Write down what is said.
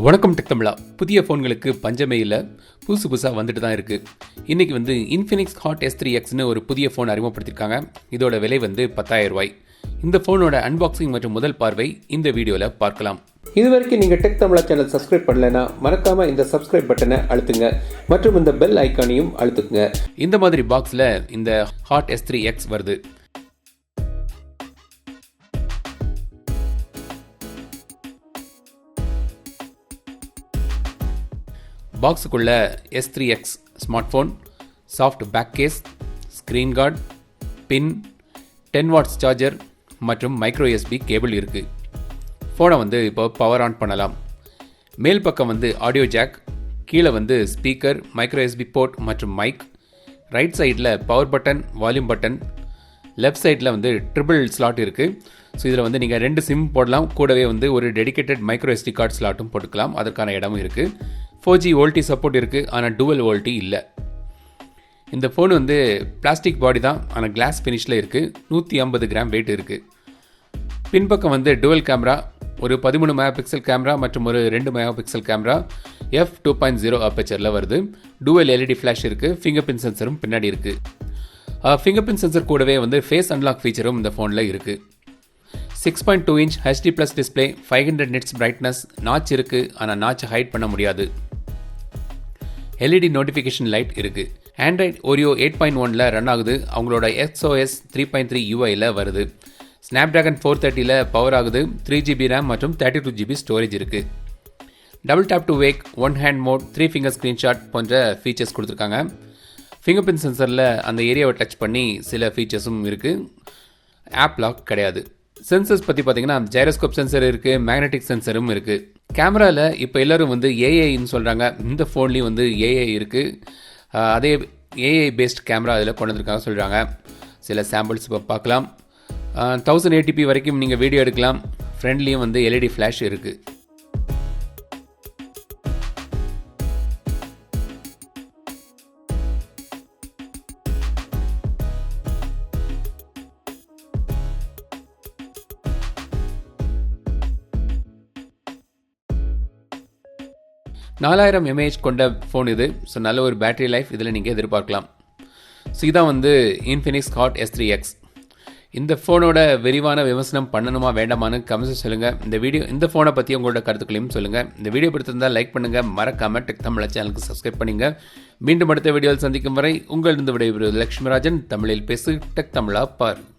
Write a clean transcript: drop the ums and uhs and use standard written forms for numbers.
வணக்கம் டெக் தமிழா. புதிய ஃபோன்களுக்கு பஞ்சமே இல்லை, புதுசாக வந்துட்டு தான் இருக்குது. இன்றைக்கி Infinix Hot S3Xன்னு ஒரு புதிய ஃபோன் அறிமுகப்படுத்தியிருக்காங்க. இதோட விலை 10,000 ரூபாய். இந்த ஃபோனோட அன்பாக்சிங் மற்றும் முதல் பார்வை இந்த வீடியோவில் பார்க்கலாம். இதுவரைக்கும் நீங்கள் டெக் தமிழா சேனல் சப்ஸ்கிரைப் பண்ணலைன்னா மறக்காமல் இந்த சப்ஸ்கிரைப் பட்டனை அழுத்துங்க மற்றும் இந்த பெல் ஐக்கானையும் அழுத்துங்க. இந்த மாதிரி பாக்ஸில் இந்த Hot S3X வருது. பாக்ஸுக்குள்ள S3X smart phone, soft back case, screen guard, pin, 10 watts charger மற்றும் மைக்ரோ USB கேபிள் இருக்குது. ஃபோனை இப்போ பவர் ஆன் பண்ணலாம். மேல் பக்கம் ஆடியோ ஜாக், கீழே ஸ்பீக்கர், மைக்ரோ USB போர்ட் மற்றும் மைக், ரைட் சைடில் power button, volume button, left சைடில் ட்ரிபிள் ஸ்லாட் இருக்குது. ஸோ இதில் நீங்கள் 2 சிம் போடலாம். கூடவே ஒரு டெடிகேட்டட் மைக்ரோ SD கார்டு ஸ்லாட்டும் போட்டுக்கலாம். அதற்கான இடமும் இருக்குது. 4G வோல்டி சப்போர்ட் இருக்குது, ஆனால் டூவல் வோல்டி இல்லை. இந்த ஃபோன் பிளாஸ்டிக் பாடி தான், ஆனால் கிளாஸ் ஃபினிஷில் இருக்குது. 150 கிராம் வெயிட் இருக்குது. பின்பக்கம் டுவல் கேமரா, ஒரு 13 மெகா பிக்சல் கேமரா மற்றும் ஒரு 2 மெகா பிக்சல் கேமரா f2.0 அப்பேச்சரில் வருது. டூவல் LED ஃப்ளாஷ் இருக்குது. ஃபிங்கர் பிரிண்ட் சென்சரும் பின்னாடி இருக்குது. ஃபிங்கர் பிரிண்ட் சென்சர் கூடவே ஃபேஸ் அன்லாக் ஃபீச்சரும் இந்த ஃபோனில் இருக்குது. 6.2 inch HD+ display, 500 nits brightness, notch இருக்குது, ஆனால் நாச்சை ஹைட் பண்ண முடியாது. LED நோட்டிஃபிகேஷன் லைட் இருக்குது. ஆண்ட்ராய்ட் ஓரியோ 8.1ல் ரன் ஆகுது. அவங்களோட XOS 3.3 UIயில் வருது. ஸ்னாப்டிராகன் 430ல் பவர் ஆகுது. 3GB ரேம் மற்றும் 32GB ஸ்டோரேஜ் இருக்குது. Double tap to wake, one hand mode, 3 finger screenshot போன்ற ஃபீச்சர்ஸ் கொடுத்துருக்காங்க. ஃபிங்கர் பிரிண்ட் சென்சரில் அந்த ஏரியாவை டச் பண்ணி சில ஃபீச்சர்ஸும் இருக்குது. ஆப் லாக் கிடையாது. சென்சர்ஸ் பற்றி பார்த்தீங்கன்னா ஜைரோஸ்கோப் சென்சர் இருக்குது, மேக்னெட்டிக் சென்சரும் இருக்குது. கேமராவில் இப்போ எல்லோரும் ஏஐன்னு சொல்கிறாங்க. இந்த ஃபோன்லேயும் ஏஐ இருக்குது. அதே ஏஐ பேஸ்ட் கேமரா அதில் கொண்டு வந்திருக்காங்க சொல்கிறாங்க. சில சாம்பிள்ஸ் இப்போ பார்க்கலாம். 1080p வரைக்கும் நீங்கள் வீடியோ எடுக்கலாம். ஃப்ரண்ட்லேயும் LED ஃப்ளாஷ் இருக்குது. $4000 mAh கொண்ட ஃபோன் இது. ஸோ நல்ல ஒரு பேட்டரி லைஃப் இதில் நீங்கள் எதிர்பார்க்கலாம். ஸோ இதான் Infinix Hot S3X. இந்த ஃபோனோட விரிவான விமர்சனம் பண்ணணுமா வேண்டாமான்னு கமெண்ட்ஸ் சொல்லுங்கள். இந்த ஃபோனை பற்றி உங்களோட கருத்துக்களையும் சொல்லுங்கள். இந்த வீடியோ பிடித்திருந்தால் லைக் பண்ணுங்கள். மறக்காமல் டெக் தமிழா சேனலுக்கு சப்ஸ்கிரைப் பண்ணுங்கள். மீண்டும் அடுத்த வீடியோவில் சந்திக்கும் வரை உங்களிடம் விடைபெறுவது லட்சுமிராஜன். தமிழில் பேசு, டெக் தமிழா பார்.